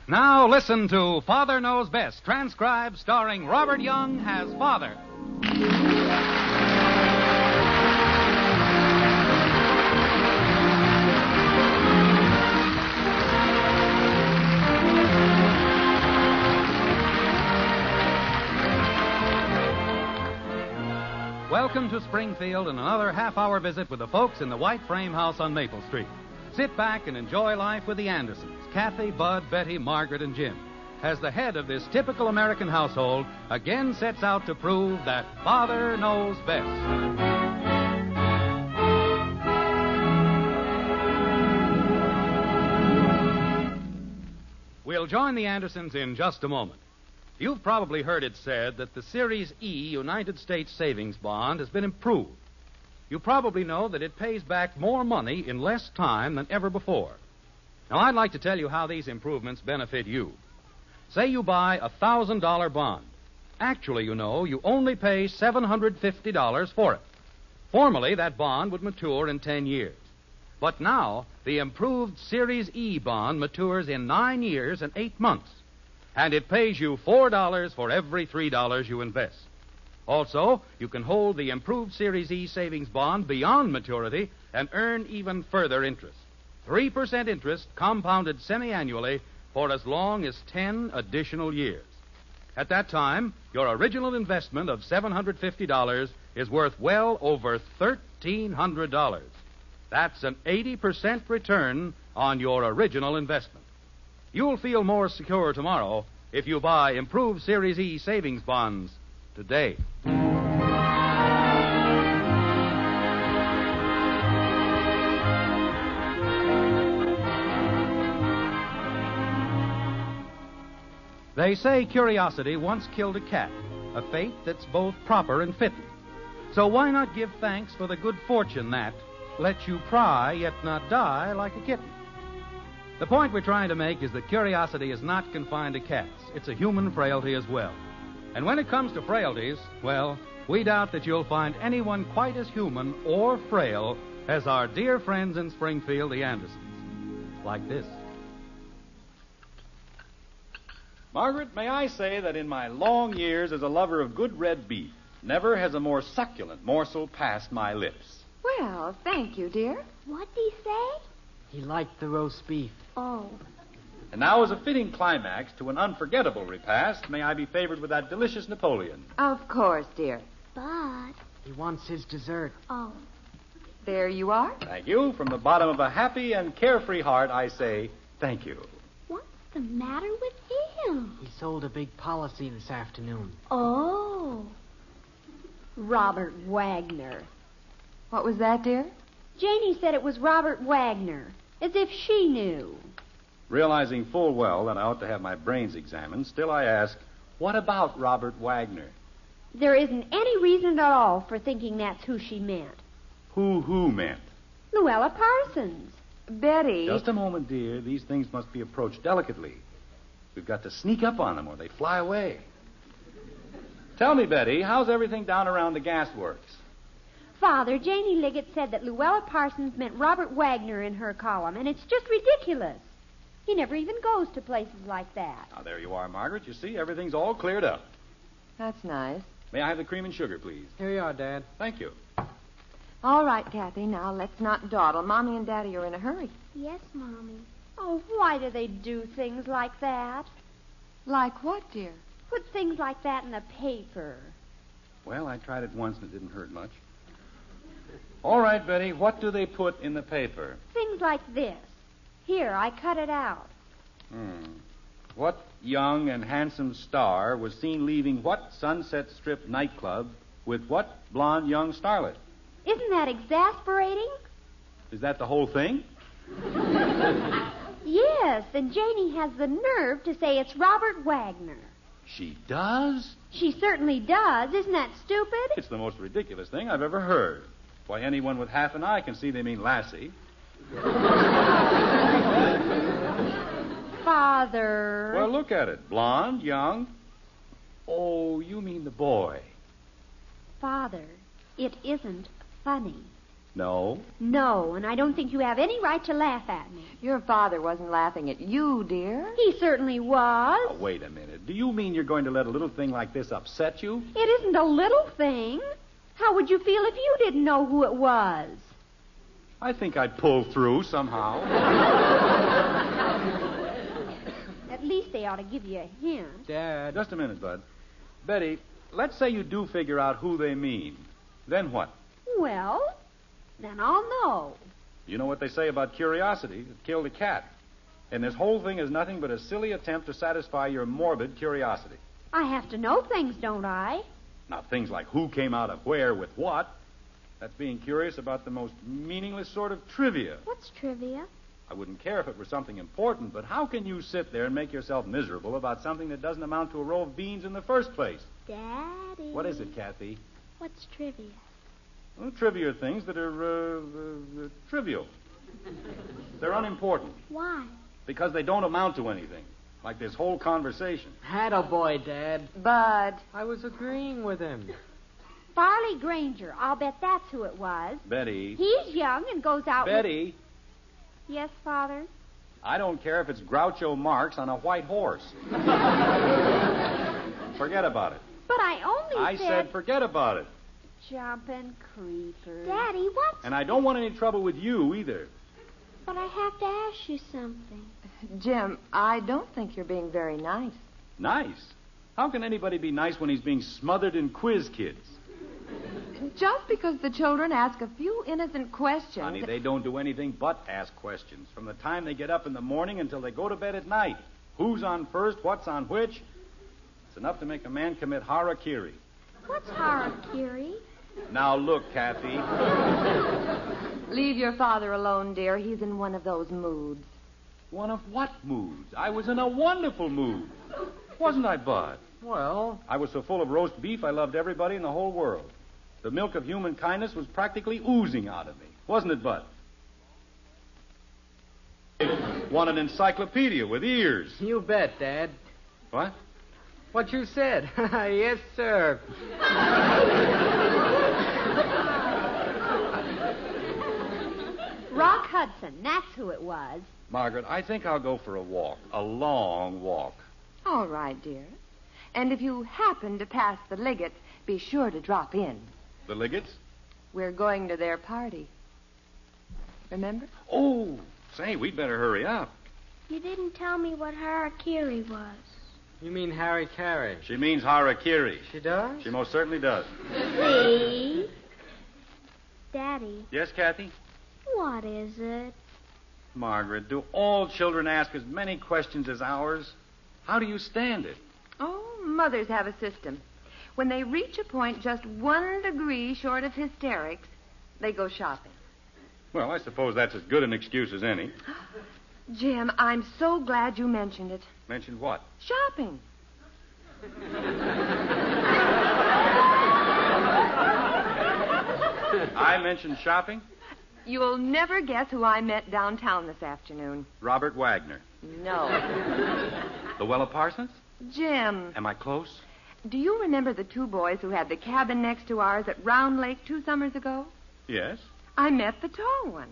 Now listen to Father Knows Best, transcribed starring Robert Young as Father. Welcome to Springfield and another half-hour visit with the folks in the White Frame House on Maple Street. Sit back and enjoy life with the Andersons, Kathy, Bud, Betty, Margaret, and Jim, as the head of this typical American household again sets out to prove that Father knows best. We'll join the Andersons in just a moment. You've probably heard it said that the Series E United States Savings Bond has been improved. You probably know that it pays back more money in less time than ever before. Now, I'd like to tell you how these improvements benefit you. Say you buy a $1,000 bond. Actually, you know, you only pay $750 for it. Formerly, that bond would mature in 10 years. But now, the improved Series E bond matures in 9 years and 8 months. And it pays you $4 for every $3 you invest. Also, you can hold the improved Series E savings bond beyond maturity and earn even further interest. 3% interest compounded semi-annually for as long as 10 additional years. At that time, your original investment of $750 is worth well over $1,300. That's an 80% return on your original investment. You'll feel more secure tomorrow if you buy improved Series E savings bonds today. They say curiosity once killed a cat, a fate that's both proper and fitting. So why not give thanks for the good fortune that lets you pry yet not die like a kitten? The point we're trying to make is that curiosity is not confined to cats. It's a human frailty as well. And when it comes to frailties, well, we doubt that you'll find anyone quite as human or frail as our dear friends in Springfield, the Andersons. Like this. Margaret, may I say that in my long years as a lover of good red beef, never has a more succulent morsel passed my lips. Well, thank you, dear. What'd he say? He liked the roast beef. Oh. And now, as a fitting climax to an unforgettable repast, may I be favored with that delicious Napoleon? Of course, dear. But... He wants his dessert. Oh. There you are. Thank you. From the bottom of a happy and carefree heart, I say thank you. What's the matter with him? He sold a big policy this afternoon. Oh. Robert Wagner. What was that, dear? Janie said it was Robert Wagner, as if she knew. Realizing full well that I ought to have my brains examined, still I ask, what about Robert Wagner? There isn't any reason at all for thinking that's who she meant. Who meant? Luella Parsons. Betty. Just a moment, dear. These things must be approached delicately. We've got to sneak up on them or they fly away. Tell me, Betty, how's everything down around the gasworks? Father, Janie Liggett said that Luella Parsons meant Robert Wagner in her column, and it's just ridiculous. He never even goes to places like that. Now, there you are, Margaret. You see, everything's all cleared up. That's nice. May I have the cream and sugar, please? Here you are, Dad. Thank you. All right, Kathy, now let's not dawdle. Mommy and Daddy are in a hurry. Yes, Mommy. Oh, why do they do things like that? Like what, dear? Put things like that in the paper. Well, I tried it once and it didn't hurt much. All right, Betty, what do they put in the paper? Things like this. Here, I cut it out. What young and handsome star was seen leaving what Sunset Strip nightclub with what blonde young starlet? Isn't that exasperating? Is that the whole thing? Yes, and Janie has the nerve to say it's Robert Wagner. She does? She certainly does. Isn't that stupid? It's the most ridiculous thing I've ever heard. Why, anyone with half an eye can see they mean Lassie. Father. Well, look at it. Blonde, young. Oh, you mean the boy. Father, it isn't funny. No. No, and I don't think you have any right to laugh at me. Your father wasn't laughing at you, dear. He certainly was. Oh, wait a minute. Do you mean you're going to let a little thing like this upset you? It isn't a little thing. How would you feel if you didn't know who it was? I think I'd pull through somehow. At least they ought to give you a hint. Dad. Just a minute, Bud. Betty, let's say you do figure out who they mean. Then what? Well, then I'll know. You know what they say about curiosity. It killed a cat. And this whole thing is nothing but a silly attempt to satisfy your morbid curiosity. I have to know things, don't I? Now, things like who came out of where with what, that's being curious about the most meaningless sort of trivia. What's trivia? I wouldn't care if it were something important, but how can you sit there and make yourself miserable about something that doesn't amount to a row of beans in the first place? Daddy. What is it, Kathy? What's trivia? Well, trivia are things that are trivial. They're unimportant Why? because they don't amount to anything, like this whole conversation. Attaboy, Dad. Bud. I was agreeing with him. Farley Granger. I'll bet that's who it was. Betty. He's young and goes out Betty, with... Yes, Father? I don't care if it's Groucho Marx on a white horse. Forget about it. But I only I said forget about it. Jumping creepers. Daddy, what? And I don't want any trouble with you either. But I have to ask you something. Jim, I don't think you're being very nice. Nice? How can anybody be nice when he's being smothered in quiz kids? Just because the children ask a few innocent questions. Honey, they don't do anything but ask questions. From the time they get up in the morning until they go to bed at night. Who's on first? What's on which? It's enough to make a man commit harakiri. What's harakiri? Now look, Kathy. Leave your father alone, dear. He's in one of those moods. One of what moods? I was in a wonderful mood. Wasn't I, Bud? Well, I was so full of roast beef, I loved everybody in the whole world. The milk of human kindness was practically oozing out of me. Wasn't it, Bud? Want an encyclopedia with ears. you bet, Dad. What? What you said. Yes, sir. Rock Hudson. That's who it was. Margaret, I think I'll go for a walk. A long walk. All right, dear. And if you happen to pass the Liggetts, be sure to drop in. The Liggetts? We're going to their party. Remember? Oh, say, we'd better hurry up. You didn't tell me what harakiri was. You mean Harry Carey? She means harakiri. She does? She most certainly does. See? Daddy, Yes, Kathy? what is it? Margaret, do all children ask as many questions as ours? How do you stand it? Oh, mothers have a system. When they reach a point just 1 degree short of hysterics, they go shopping. Well, I suppose that's as good an excuse as any. Jim, I'm so glad you mentioned it. Mentioned what? Shopping. I mentioned shopping? You'll never guess who I met downtown this afternoon. Robert Wagner. No. Luella Parsons? Jim, Am I close? do you remember the 2 boys who had the cabin next to ours at Round Lake 2 summers ago? Yes. I met the tall one.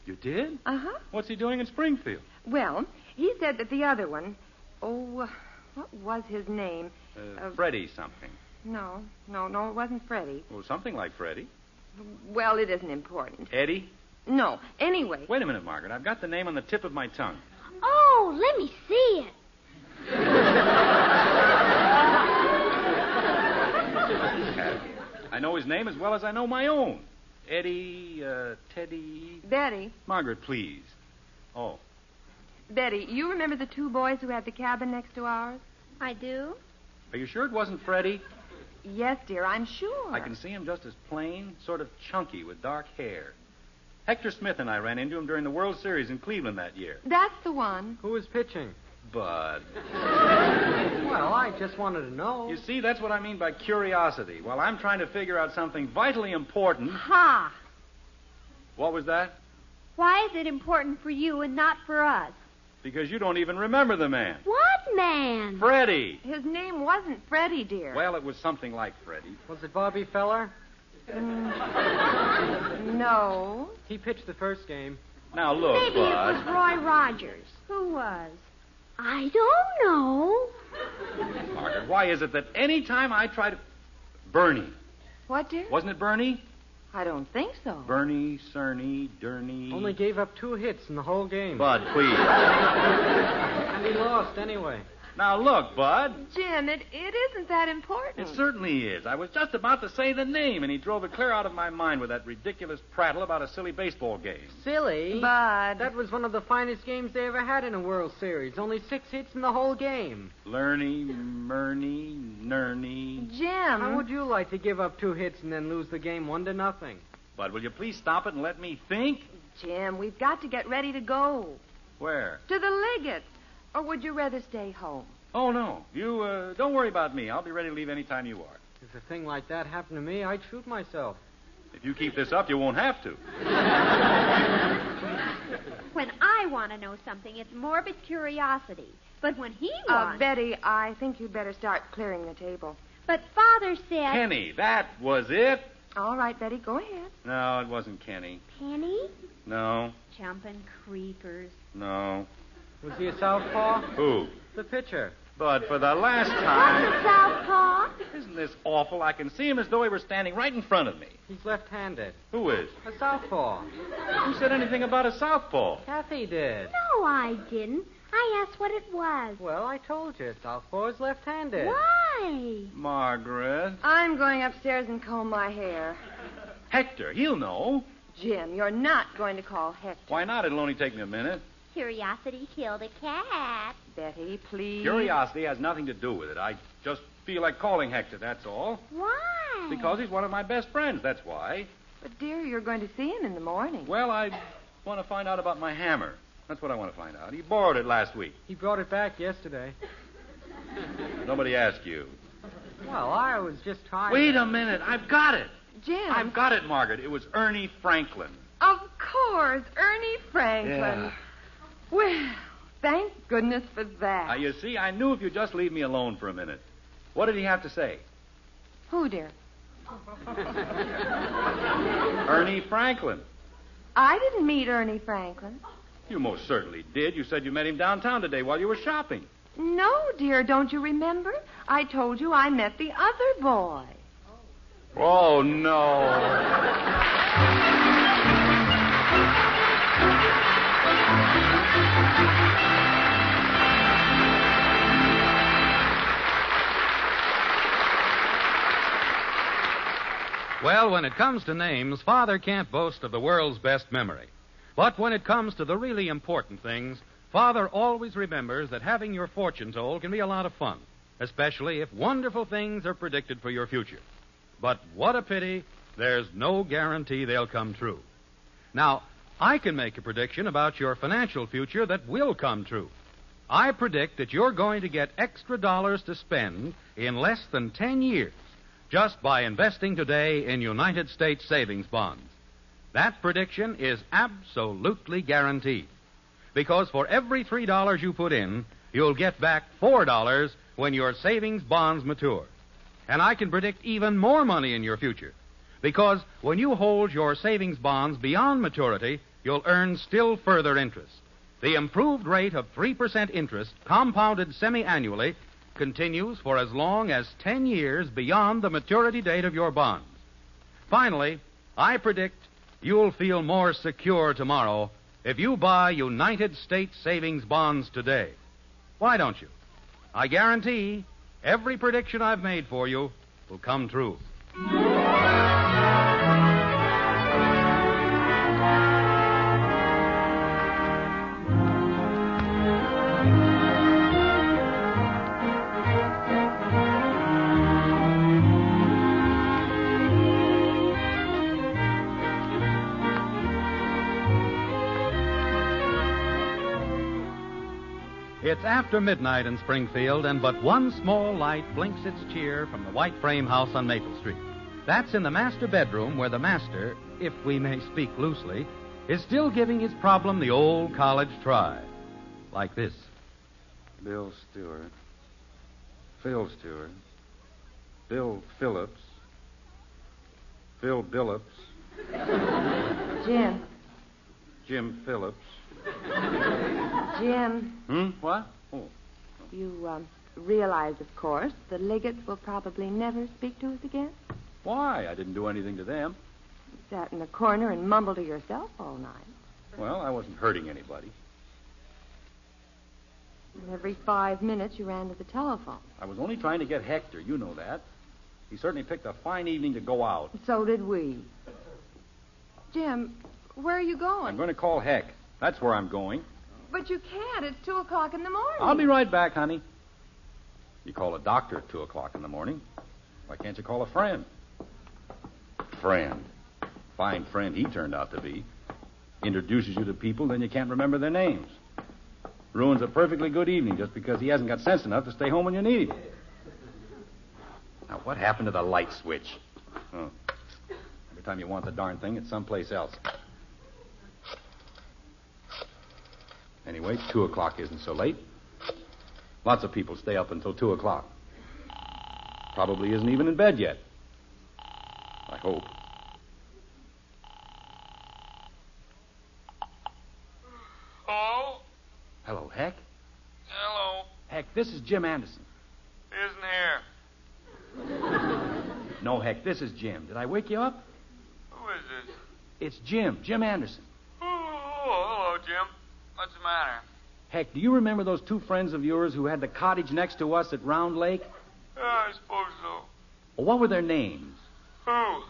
You did? Uh-huh. What's he doing in Springfield? Well, he said that the other one... Oh, what was his name? Freddie something. No, it wasn't Freddie. Well, something like Freddie. Well, it isn't important. Eddie? No, anyway. Wait a minute, Margaret. I've got the name on the tip of my tongue. Oh, let me see it. I know his name as well as I know my own. Eddie, Teddy... Betty, Margaret, please. Oh. Betty, you remember the 2 boys who had the cabin next to ours? I do? Are you sure it wasn't Freddie? Yes, dear, I'm sure. I can see him just as plain, sort of chunky with dark hair. Hector Smith and I ran into him during the World Series in Cleveland that year. That's the one. Who was pitching? Bud. Well, I just wanted to know. You see, that's what I mean by curiosity. While I'm trying to figure out something vitally important... Ha! What was that? Why is it important for you and not for us? Because you don't even remember the man. What man? Freddie. His name wasn't Freddie, dear. Well, it was something like Freddie. Was it Bobby Feller? No. He pitched the first game. Now, look, Maybe it Bud. was Roy Rogers. Who was? I don't know. Margaret, why is it that any time I try to... Bernie. What, dear? Wasn't it Bernie? I don't think so. Bernie, Cerny, Durney... Only gave up 2 hits in the whole game. Bud, please. And he lost anyway. Now, look, Bud. Jim, it isn't that important. It certainly is. I was just about to say the name, and he drove it clear out of my mind with that ridiculous prattle about a silly baseball game. Silly? Bud. That was one of the finest games they ever had in a World Series. Only 6 hits in the whole game. Lerny, Murney, Nurney. Jim. How would you like to give up 2 hits and then lose the game 1-0? Bud, will you please stop it and let me think? Jim, we've got to get ready to go. Where? To the Liggett. Or would you rather stay home? Oh, no. You, don't worry about me. I'll be ready to leave any time you are. If a thing like that happened to me, I'd shoot myself. If you keep this up, you won't have to. When I want to know something, it's morbid curiosity. But when he wants... Betty, I think you'd better start clearing the table. But Father said... Kenny, that was it? All right, Betty, go ahead. No, it wasn't Kenny. Penny? No, Jumping creepers. no. Was he a southpaw? Who? The pitcher. But for the last What's time... a southpaw? Isn't this awful? I can see him as though he were standing right in front of me. He's left-handed. Who is? A southpaw. Who said anything about a southpaw? Kathy did. No, I didn't. I asked what it was. Well, I told you. Southpaw is left-handed. Why? Margaret. I'm going upstairs and comb my hair. Hector, he'll know. Jim, you're not going to call Hector. Why not? It'll only take me a minute. Curiosity killed a cat. Betty, please. Curiosity has nothing to do with it. I just feel like calling Hector, that's all. Why? Because he's one of my best friends, that's why. But, dear, you're going to see him in the morning. Well, I want to find out about my hammer. That's what I want to find out. He borrowed it last week. He brought it back yesterday. Nobody asked you. Well, I was just trying... Wait a minute. I've got it. Jim. I've got it, Margaret. It was Ernie Franklin. Of course, Ernie Franklin. Yeah. Well, thank goodness for that. Now, you see, I knew if you'd just leave me alone for a minute. What did he have to say? Who, dear? Ernie Franklin. I didn't meet Ernie Franklin. You most certainly did. You said you met him downtown today while you were shopping. No, dear, don't you remember? I told you I met the other boy. Oh, no. Well, when it comes to names, Father can't boast of the world's best memory. But when it comes to the really important things, Father always remembers that having your fortune told can be a lot of fun, especially if wonderful things are predicted for your future. But what a pity, there's no guarantee they'll come true. Now, I can make a prediction about your financial future that will come true. I predict that you're going to get extra dollars to spend in less than 10 years just by investing today in United States savings bonds. That prediction is absolutely guaranteed. Because for every $3 you put in, you'll get back $4 when your savings bonds mature. And I can predict even more money in your future. Because when you hold your savings bonds beyond maturity, you'll earn still further interest. The improved rate of 3% interest, compounded semi-annually, continues for as long as 10 years beyond the maturity date of your bonds. Finally, I predict you'll feel more secure tomorrow if you buy United States savings bonds today. Why don't you? I guarantee every prediction I've made for you will come true. It's after midnight in Springfield, and but one small light blinks its cheer from the white frame house on Maple Street. That's in the master bedroom where the master, if we may speak loosely, is still giving his problem the old college try. Like this. Bill Stewart. Phil Stewart. Bill Phillips. Phil Billups. Jim. Jim Phillips. Jim, What? Oh. you realize, of course, the Liggetts will probably never speak to us again? Why? I didn't do anything to them. You sat in a corner and mumbled to yourself all night. Well, I wasn't hurting anybody. And every 5 minutes you ran to the telephone. I was only trying to get Hector. You know that. He certainly picked a fine evening to go out. So did we. Jim, where are you going? I'm going to call Heck. That's where I'm going. But you can't. It's 2 o'clock in the morning. I'll be right back, honey. You call a doctor at 2 o'clock in the morning. Why can't you call a friend? Friend. Fine friend he turned out to be. Introduces you to people, then you can't remember their names. Ruins a perfectly good evening just because he hasn't got sense enough to stay home when you need him. Now, what happened to the light switch? Oh. Every time you want the darn thing, it's someplace else. Anyway, 2 o'clock isn't so late. Lots of people stay up until 2 o'clock. Probably isn't even in bed yet. I hope. Hello? Hello, Heck. Hello. Heck, this is Jim Anderson. Isn't here. No, Heck, this is Jim. Did I wake you up? Who is this? It's Jim Anderson. Oh, hello, Jim. What's the matter? Heck, do you remember those 2 friends of yours who had the cottage next to us at Round Lake? I suppose so. Well, what were their names? Who?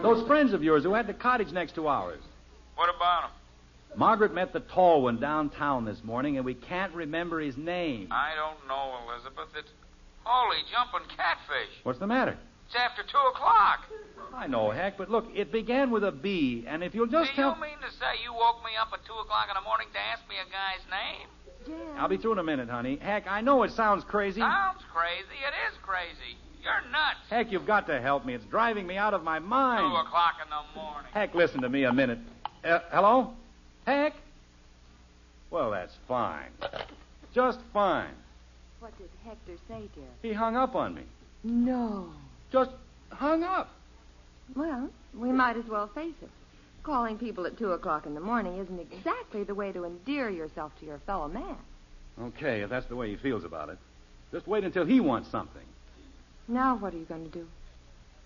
Those friends of yours who had the cottage next to ours. What about him? Margaret met the tall one downtown this morning, and we can't remember his name. I don't know, Elizabeth. It's holy jumping catfish. What's the matter? It's after 2 o'clock. I know, Heck, but look, it began with a B, and if you'll just Do tell... you mean to say you woke me up at 2 o'clock in the morning to ask me a guy's name? Jim. I'll be through in a minute, honey. Heck, I know it sounds crazy. Sounds crazy. It is crazy. You're nuts. Heck, you've got to help me. It's driving me out of my mind. 2 o'clock in the morning. Heck, listen to me a minute. Hello? Heck? Well, that's fine. Just fine. What did Hector say, dear? He hung up on me. No. Just hung up. Well, we might as well face it. Calling people at 2 o'clock in the morning isn't exactly the way to endear yourself to your fellow man. Okay, if that's the way he feels about it. Just wait until he wants something. Now what are you going to do?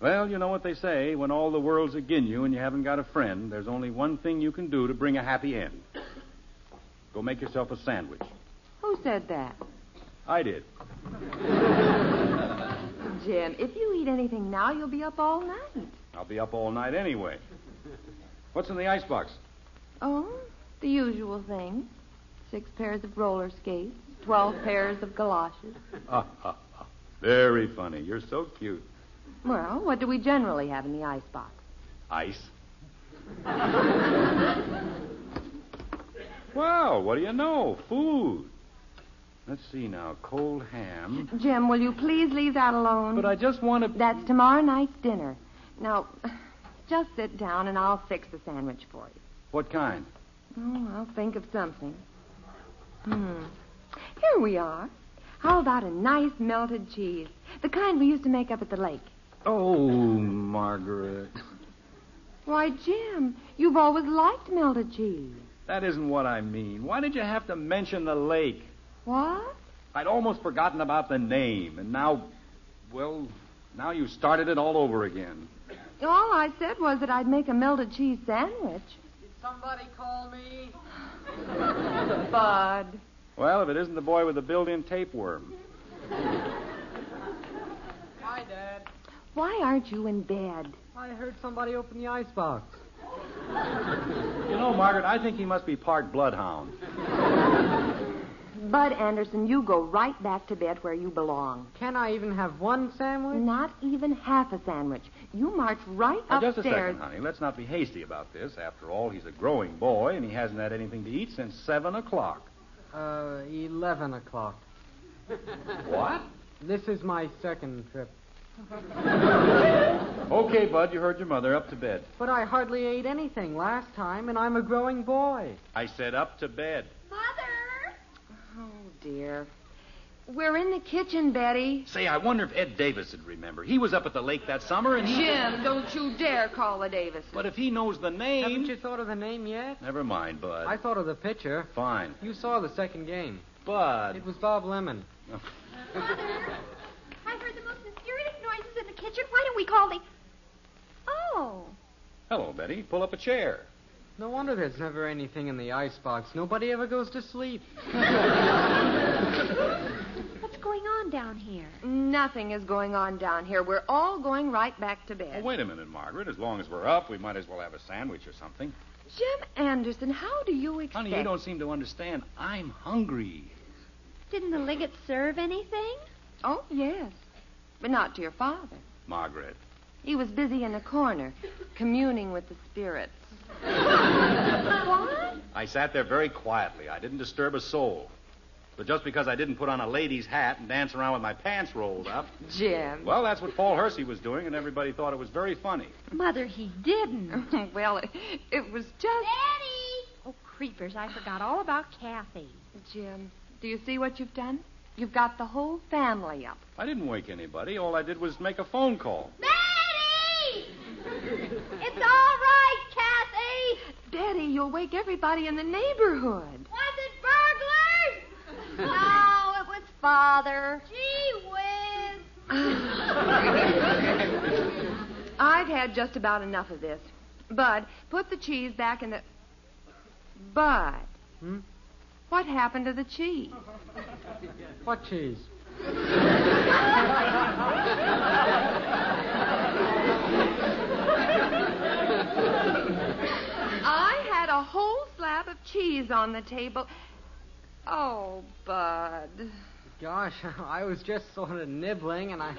Well, you know what they say. When all the world's agin you and you haven't got a friend, there's only one thing you can do to bring a happy end. Go make yourself a sandwich. Who said that? I did. Jim, if you eat anything now, you'll be up all night. I'll be up all night anyway. What's in the icebox? Oh, the usual things. 6 pairs of roller skates, 12 pairs of galoshes. Very funny. You're so cute. Well, what do we generally have in the icebox? Ice. Well, what do you know? Food. Let's see now. Cold ham. Jim, will you please leave that alone? But I just want to... That's tomorrow night's dinner. Now, just sit down and I'll fix the sandwich for you. What kind? Oh, I'll think of something. Here we are. How about a nice melted cheese? The kind we used to make up at the lake. Oh, Margaret. Why, Jim, you've always liked melted cheese. That isn't what I mean. Why did you have to mention the lake? What? I'd almost forgotten about the name, and now, well, now you started it all over again. All I said was that I'd make a melted cheese sandwich. Did somebody call me? Bud. Well, if it isn't the boy with the built-in tapeworm. Hi, Dad. Why aren't you in bed? I heard somebody open the icebox. You know, Margaret, I think he must be part bloodhound. Bud Anderson, you go right back to bed where you belong. Can I even have one sandwich? Not even half a sandwich. You march right Now, upstairs. just a second, honey. Let's not be hasty about this. After all, he's a growing boy, and he hasn't had anything to eat since 7 o'clock. 11 o'clock. What? This is my second trip. Okay, Bud, you heard your mother. Up to bed. But I hardly ate anything last time, and I'm a growing boy. I said up to bed. Mother! Oh, dear. We're in the kitchen, Betty. Say, I wonder if Ed Davis would remember. He was up at the lake that summer and he... Jim, don't you dare call the Davises. But if he knows the name... Haven't you thought of the name yet? Never mind, Bud. I thought of the pitcher. Fine. You saw the second game. Bud. It was Bob Lemon. I heard the most mysterious noises in the kitchen. Why don't we call the... Oh. Hello, Betty. Pull up a chair. No wonder there's never anything in the icebox. Nobody ever goes to sleep. What's going on down here? Nothing is going on down here. We're all going right back to bed. Oh, wait a minute, Margaret. As long as we're up, we might as well have a sandwich or something. Jim Anderson, how do you expect... Honey, you don't seem to understand. I'm hungry. Didn't the Liggett serve anything? Oh, yes. But not to your father. Margaret. He was busy in a corner, communing with the spirits. What? I sat there very quietly. I didn't disturb a soul. But just because I didn't put on a lady's hat and dance around with my pants rolled up... Jim. Well, that's what Paul Hersey was doing, and everybody thought it was very funny. Mother, he didn't. Well, it was just... Daddy! Oh, creepers, I forgot all about Kathy. Jim, do you see what you've done? You've got the whole family up. I didn't wake anybody. All I did was make a phone call. Betty! It's all right, Kathy! Daddy, you'll wake everybody in the neighborhood. Was it burglars? No, it was Father. Gee whiz. I've had just about enough of this. Bud, put the cheese back in the... Bud. What happened to the cheese? What cheese? I had a whole slab of cheese on the table. Oh, Bud. Gosh, I was just sort of nibbling, and I...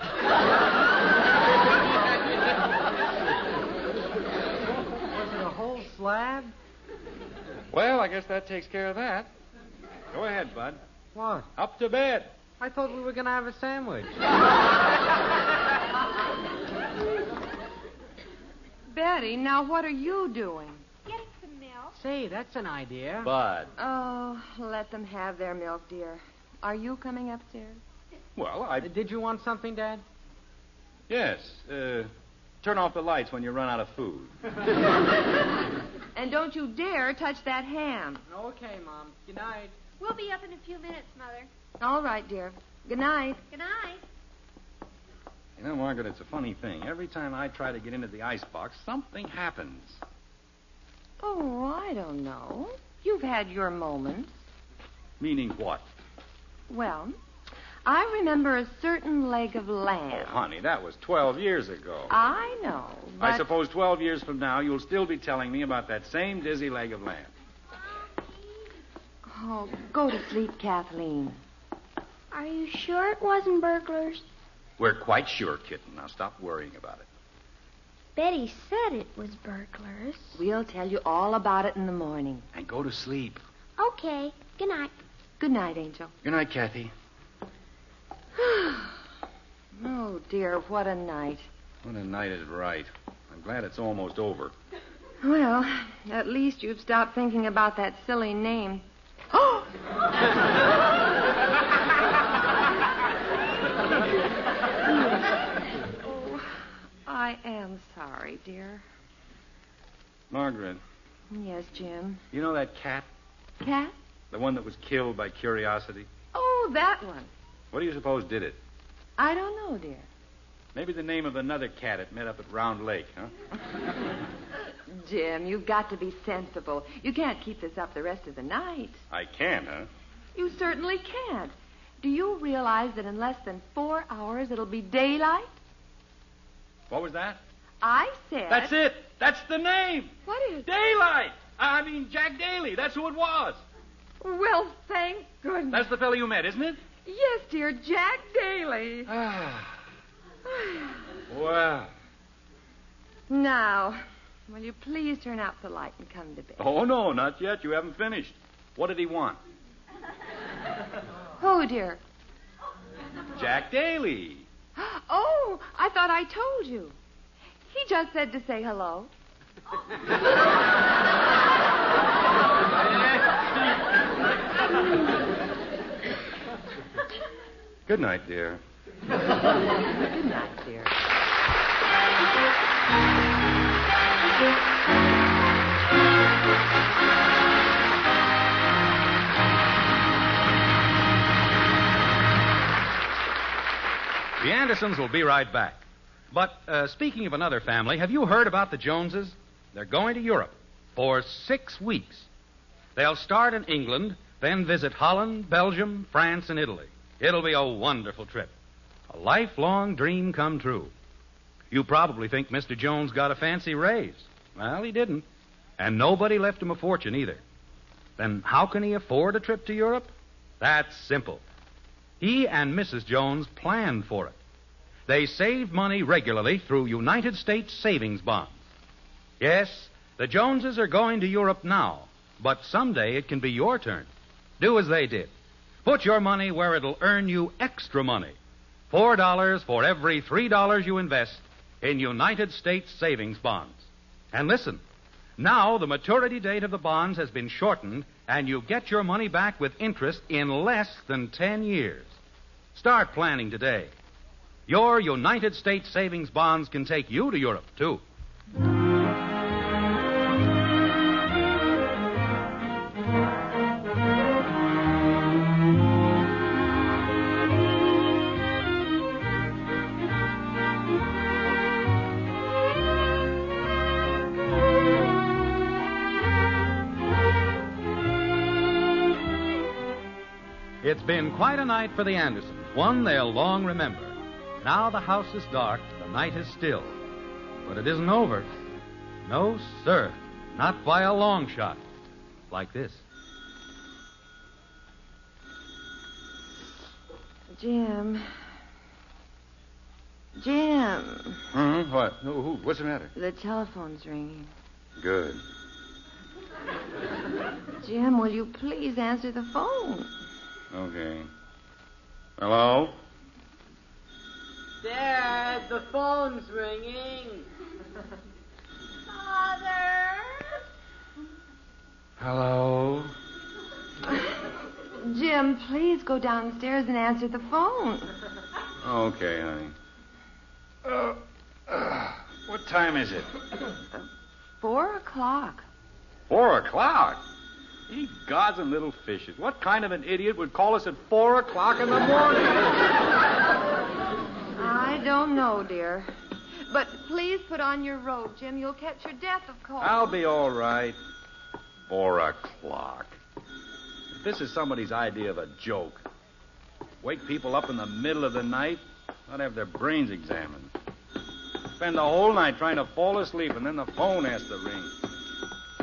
Was it a whole slab? Well, I guess that takes care of that. Go ahead, Bud. What? Up to bed. I thought we were going to have a sandwich. Betty, now what are you doing? Getting some milk. Say, that's an idea. Bud. Oh, let them have their milk, dear. Are you coming upstairs? Well, Did you want something, Dad? Yes. Turn off the lights when you run out of food. And don't you dare touch that ham. Okay, Mom. Good night. We'll be up in a few minutes, Mother. All right, dear. Good night. Good night. You know, Margaret, it's a funny thing. Every time I try to get into the icebox, something happens. Oh, I don't know. You've had your moments. Meaning what? Well, I remember a certain leg of lamb. Oh, honey, that was 12 years ago. I know, but... I suppose 12 years from now, you'll still be telling me about that same dizzy leg of lamb. Oh, go to sleep, Kathleen. Are you sure it wasn't burglars? We're quite sure, kitten. Now stop worrying about it. Betty said it was burglars. We'll tell you all about it in the morning. And go to sleep. Okay. Good night. Good night, Angel. Good night, Kathy. Oh, dear, what a night. What a night is right. I'm glad it's almost over. Well, at least you've stopped thinking about that silly name. Oh! Oh, I am sorry, dear. Margaret, Yes, Jim. you know that cat? Cat? The one that was killed by curiosity? Oh, that one. What do you suppose did it? I don't know, dear. Maybe the name of another cat it met up at Round Lake, huh? Jim, you've got to be sensible. You can't keep this up the rest of the night. I can, huh? You certainly can't. Do you realize that in less than 4 hours it'll be daylight? What was that? I said... That's it. That's the name. What is... Daylight. I mean, Jack Daly. That's who it was. Well, thank goodness. That's the fellow you met, isn't it? Yes, dear, Jack Daly. Well. Now, will you please turn out the light and come to bed? Oh, no, not yet. You haven't finished. What did he want? Who, dear? Jack Daly. Oh, I thought I told you. He just said to say hello. Good night, dear. Good night, dear. The Andersons will be right back. But speaking of another family, have you heard about the Joneses? They're going to Europe for 6 weeks. They'll start in England, then visit Holland, Belgium, France, and Italy. It'll be a wonderful trip. A lifelong dream come true. You probably think Mr. Jones got a fancy raise. Well, he didn't. And nobody left him a fortune either. Then how can he afford a trip to Europe? That's simple. He and Mrs. Jones planned for it. They saved money regularly through United States savings bonds. Yes, the Joneses are going to Europe now, but someday it can be your turn. Do as they did. Put your money where it'll earn you extra money. $4 for every $3 you invest in United States savings bonds. And listen, now the maturity date of the bonds has been shortened, and you get your money back with interest in less than 10 years. Start planning today. Your United States savings bonds can take you to Europe, too. It's been quite a night for the Andersons, one they'll long remember. Now the house is dark, the night is still. But it isn't over. No, sir. Not by a long shot. Like this. Jim. Jim. What? What's the matter? The telephone's ringing. Good. Jim, will you please answer the phone? Okay. Hello? Dad, the phone's ringing. Father? Hello? Jim, please go downstairs and answer the phone. Okay, honey. What time is it? 4 o'clock. 4 o'clock? Ye gods and little fishes. What kind of an idiot would call us at 4 o'clock in the morning? I don't know, dear. But please put on your robe, Jim. You'll catch your death of cold. I'll be all right. 4 o'clock. If this is somebody's idea of a joke, wake people up in the middle of the night, not have their brains examined. Spend the whole night trying to fall asleep, and then the phone has to ring.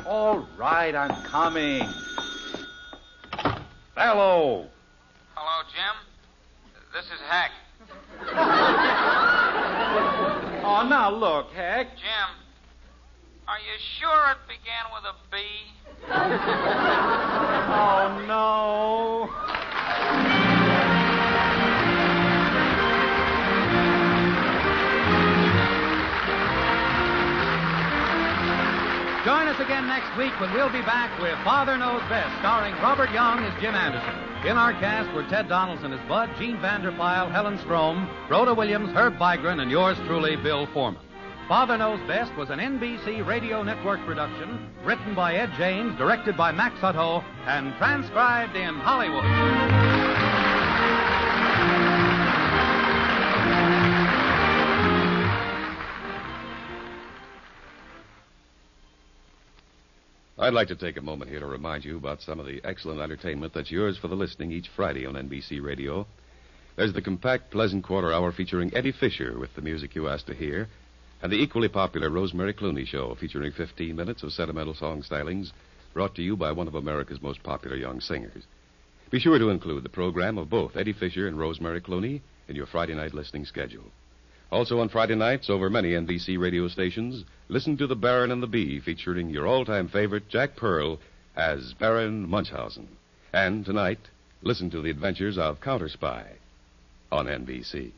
All right, I'm coming. Hello. Hello, Jim. This is Hack. Oh, now look, Heck. Jim, are you sure it began with a B? Oh, no. Join us again next week when we'll be back with Father Knows Best, starring Robert Young as Jim Anderson. In our cast were Ted Donaldson as Bud, Gene Vanderpyle, Helen Strom, Rhoda Williams, Herb Vigran, and yours truly, Bill Foreman. Father Knows Best was an NBC Radio Network production, written by Ed James, directed by Max Hutto, and transcribed in Hollywood. I'd like to take a moment here to remind you about some of the excellent entertainment that's yours for the listening each Friday on NBC Radio. There's the compact, pleasant quarter-hour featuring Eddie Fisher with the music you asked to hear, and the equally popular Rosemary Clooney Show featuring 15 minutes of sentimental song stylings brought to you by one of America's most popular young singers. Be sure to include the program of both Eddie Fisher and Rosemary Clooney in your Friday night listening schedule. Also on Friday nights, over many NBC radio stations, listen to The Baron and the Bee, featuring your all-time favorite, Jack Pearl, as Baron Munchausen. And tonight, listen to the adventures of Counter Spy on NBC.